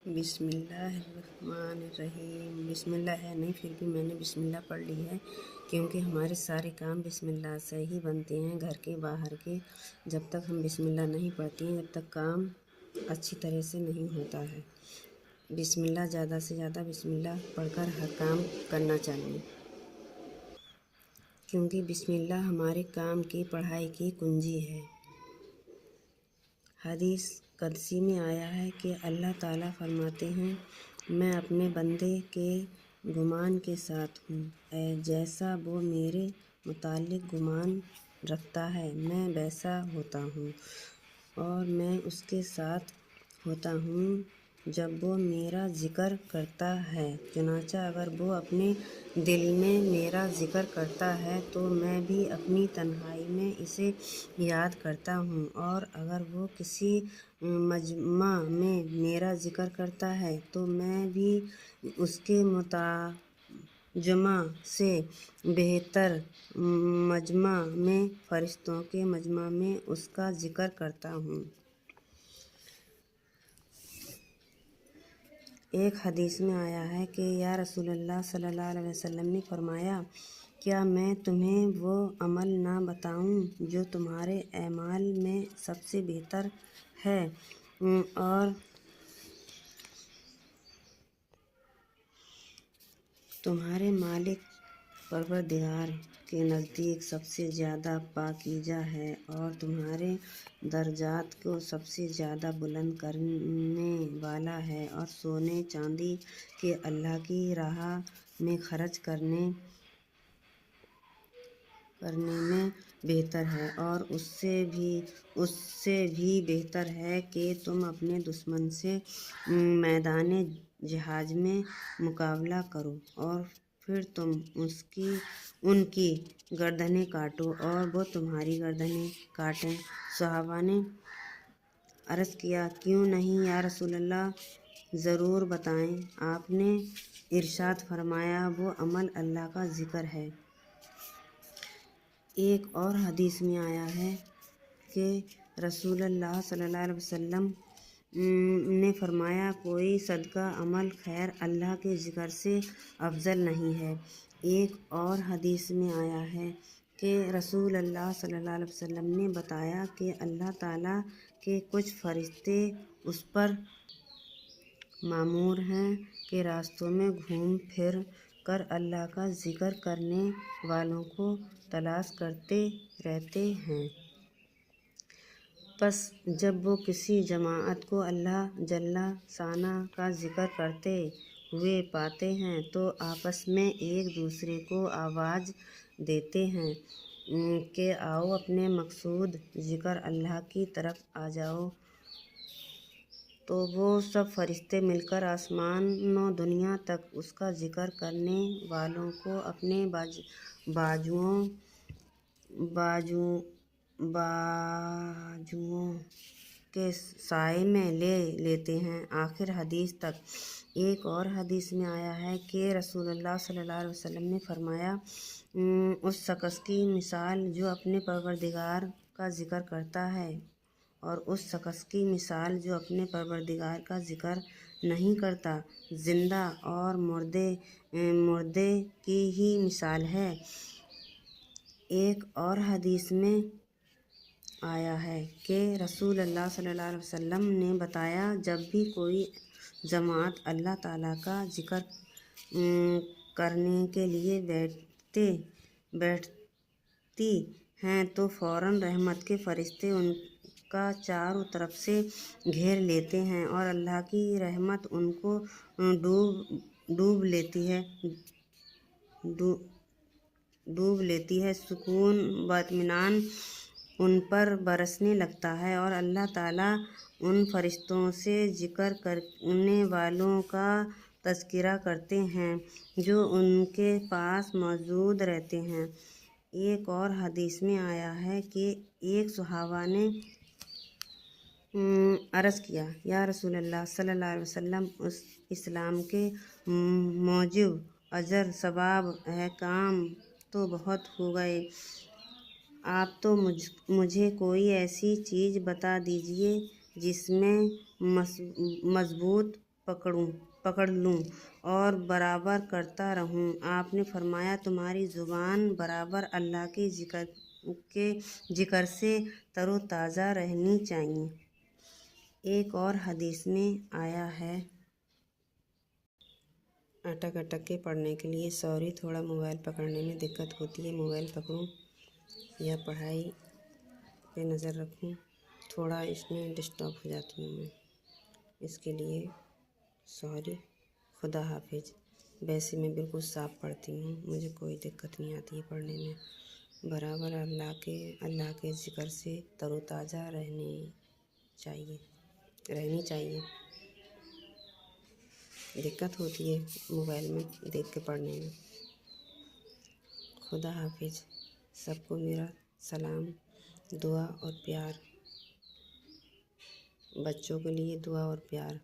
بسم اللہ الرحمن الرحیم۔ بسم اللہ ہے نہیں، پھر بھی میں نے بسم اللہ پڑھ لی ہے، کیونکہ ہمارے سارے کام بسم اللہ سے ہی بنتے ہیں، گھر کے باہر کے۔ جب تک ہم بسم اللہ نہیں پڑھتے ہیں جب تک کام اچھی طرح سے نہیں ہوتا ہے۔ بسم اللہ زیادہ سے زیادہ بسم اللہ پڑھ کر ہر کام کرنا چاہیے، کیونکہ بسم اللہ ہمارے کام کی پڑھائی کی کنجی ہے۔ حدیث قدسی میں آیا ہے کہ اللہ تعالیٰ فرماتے ہیں، میں اپنے بندے کے گمان کے ساتھ ہوں، جیسا وہ میرے متعلق گمان رکھتا ہے میں ویسا ہوتا ہوں، اور میں اس کے ساتھ ہوتا ہوں جب وہ میرا ذکر کرتا ہے۔ چنانچہ اگر وہ اپنے دل میں میرا ذکر کرتا ہے تو میں بھی اپنی تنہائی میں اسے یاد کرتا ہوں، اور اگر وہ کسی مجمع میں میرا ذکر کرتا ہے تو میں بھی اس کے مجمع سے بہتر مجمع میں، فرشتوں کے مجمع میں اس کا ذکر کرتا ہوں۔ ایک حدیث میں آیا ہے کہ یا رسول اللہ صلی اللہ علیہ وسلم نے فرمایا، کیا میں تمہیں وہ عمل نہ بتاؤں جو تمہارے اعمال میں سب سے بہتر ہے اور تمہارے مالک پروردگار کے نزدیک سب سے زیادہ پاکیزہ ہے، اور تمہارے درجات کو سب سے زیادہ بلند کرنے والا ہے، اور سونے چاندی کے اللہ کی راہ میں خرچ کرنے میں بہتر ہے، اور اس سے بھی بہتر ہے کہ تم اپنے دشمن سے میدان جہاد میں مقابلہ کرو اور پھر تم ان کی گردنیں کاٹو اور وہ تمہاری گردنیں کاٹیں۔ صحابہ نے عرض کیا، کیوں نہیں یا رسول اللہ، ضرور بتائیں۔ آپ نے ارشاد فرمایا، وہ عمل اللہ کا ذکر ہے۔ ایک اور حدیث میں آیا ہے کہ رسول اللہ صلی اللہ علیہ وسلم نے فرمایا، کوئی صدقہ عمل خیر اللہ کے ذکر سے افضل نہیں ہے۔ ایک اور حدیث میں آیا ہے کہ رسول اللہ صلی اللہ علیہ وسلم نے بتایا کہ اللہ تعالیٰ کے کچھ فرشتے اس پر مامور ہیں کہ راستوں میں گھوم پھر کر اللہ کا ذکر کرنے والوں کو تلاش کرتے رہتے ہیں۔ پس جب وہ کسی جماعت کو اللہ جل شانہ کا ذکر کرتے ہوئے پاتے ہیں تو آپس میں ایک دوسرے کو آواز دیتے ہیں کہ آؤ اپنے مقصود ذکر اللہ کی طرف آ جاؤ، تو وہ سب فرشتے مل کر آسمان و دنیا تک اس کا ذکر کرنے والوں کو اپنے بازوؤں کے سائے میں لے لیتے ہیں، آخر حدیث تک۔ ایک اور حدیث میں آیا ہے کہ رسول اللہ صلی اللہ علیہ وسلم نے فرمایا، اس شخص کی مثال جو اپنے پروردگار کا ذکر کرتا ہے اور اس شخص کی مثال جو اپنے پروردگار کا ذکر نہیں کرتا، زندہ اور مردے کی ہی مثال ہے۔ ایک اور حدیث میں آیا ہے کہ رسول اللہ صلی اللہ علیہ وسلم نے بتایا، جب بھی کوئی جماعت اللہ تعالیٰ کا ذکر کرنے کے لیے بیٹھتی ہے تو فوراً رحمت کے فرشتے ان کا چاروں طرف سے گھیر لیتے ہیں اور اللہ کی رحمت ان کو ڈوب لیتی ہے، سکون و اطمینان ان پر برسنے لگتا ہے، اور اللہ تعالیٰ ان فرشتوں سے ذکر کرنے والوں کا تذکرہ کرتے ہیں جو ان کے پاس موجود رہتے ہیں۔ ایک اور حدیث میں آیا ہے کہ ایک صحابی نے عرض کیا، یا رسول اللہ صلی اللہ علیہ وسلم، اسلام کے موجب اجر ثواب احکام تو بہت ہو گئے، آپ تو مجھے کوئی ایسی چیز بتا دیجیے جس میں مضبوط پکڑ لوں اور برابر کرتا رہوں۔ آپ نے فرمایا تمہاری زبان برابر اللہ کے ذکر سے تر و تازہ رہنی چاہیے۔ ایک اور حدیث میں آیا ہے، اٹک اٹک کے پڑھنے کے لیے سوری، تھوڑا موبائل پکڑنے میں دقت ہوتی ہے، موبائل پکڑوں یا پڑھائی پہ نظر رکھوں، تھوڑا اس میں ڈسٹرب ہو جاتی ہوں میں، اس کے لیے سوری، خدا حافظ۔ ویسے میں بالکل صاف پڑھتی ہوں، مجھے کوئی دقت نہیں آتی ہے پڑھنے میں، برابر اللہ کے ذکر سے تر و تازہ رہنی چاہیے۔ دقت ہوتی ہے موبائل میں دیکھ کے پڑھنے میں۔ خدا حافظ۔ سب کو میرا سلام، دعا اور پیار، بچوں کے لیے دعا اور پیار۔